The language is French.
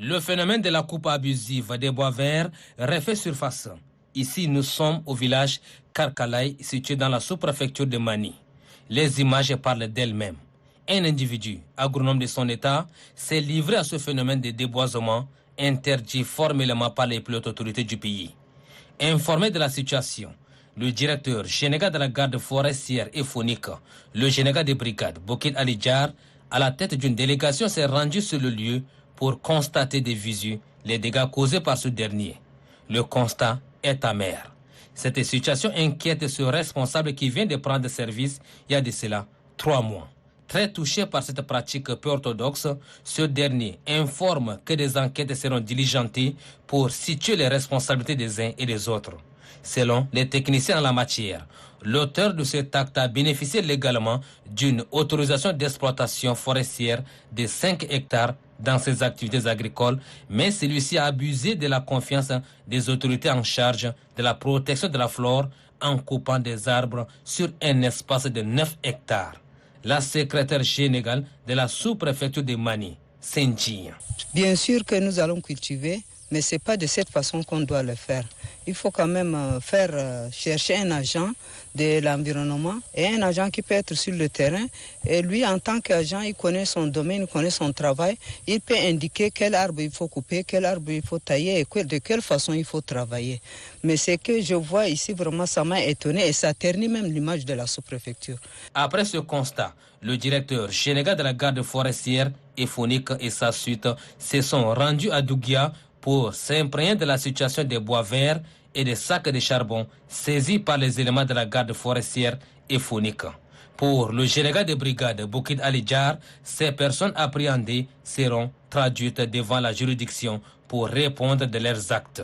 Le phénomène de la coupe abusive des bois verts refait surface. Ici, nous sommes au village Karkalay, situé dans la sous-préfecture de Mani. Les images parlent d'elles-mêmes. Un individu, agronome de son état, s'est livré à ce phénomène de déboisement interdit formellement par les plus hautes autorités du pays. Informé de la situation, le directeur général de la garde forestière et faunique, le général de brigade Boukit Ali Djar, à la tête d'une délégation, s'est rendu sur le lieu pour constater des visu les dégâts causés par ce dernier. Le constat est amer. Cette situation inquiète ce responsable qui vient de prendre service il y a de cela 3 mois. Très touché par cette pratique peu orthodoxe, ce dernier informe que des enquêtes seront diligentées pour situer les responsabilités des uns et des autres. Selon les techniciens en la matière, l'auteur de cet acte a bénéficié légalement d'une autorisation d'exploitation forestière de 5 hectares dans ses activités agricoles, mais celui-ci a abusé de la confiance des autorités en charge de la protection de la flore en coupant des arbres sur un espace de 9 hectares. La secrétaire générale de la sous-préfecture de Mani, Senji. Bien sûr que nous allons cultiver, mais ce n'est pas de cette façon qu'on doit le faire. Il faut quand même chercher un agent de l'environnement et un agent qui peut être sur le terrain. Et lui, en tant qu'agent, il connaît son domaine, il connaît son travail. Il peut indiquer quel arbre il faut couper, quel arbre il faut tailler et de quelle façon il faut travailler. Mais ce que je vois ici, vraiment, ça m'a étonné et ça ternit même l'image de la sous-préfecture. Après ce constat, le directeur général de la garde forestière et faunique et sa suite se sont rendus à Dougia pour s'imprégner de la situation des bois verts et des sacs de charbon saisis par les éléments de la garde forestière et faunique. Pour le général de brigade Boukit Ali Djar, ces personnes appréhendées seront traduites devant la juridiction pour répondre de leurs actes.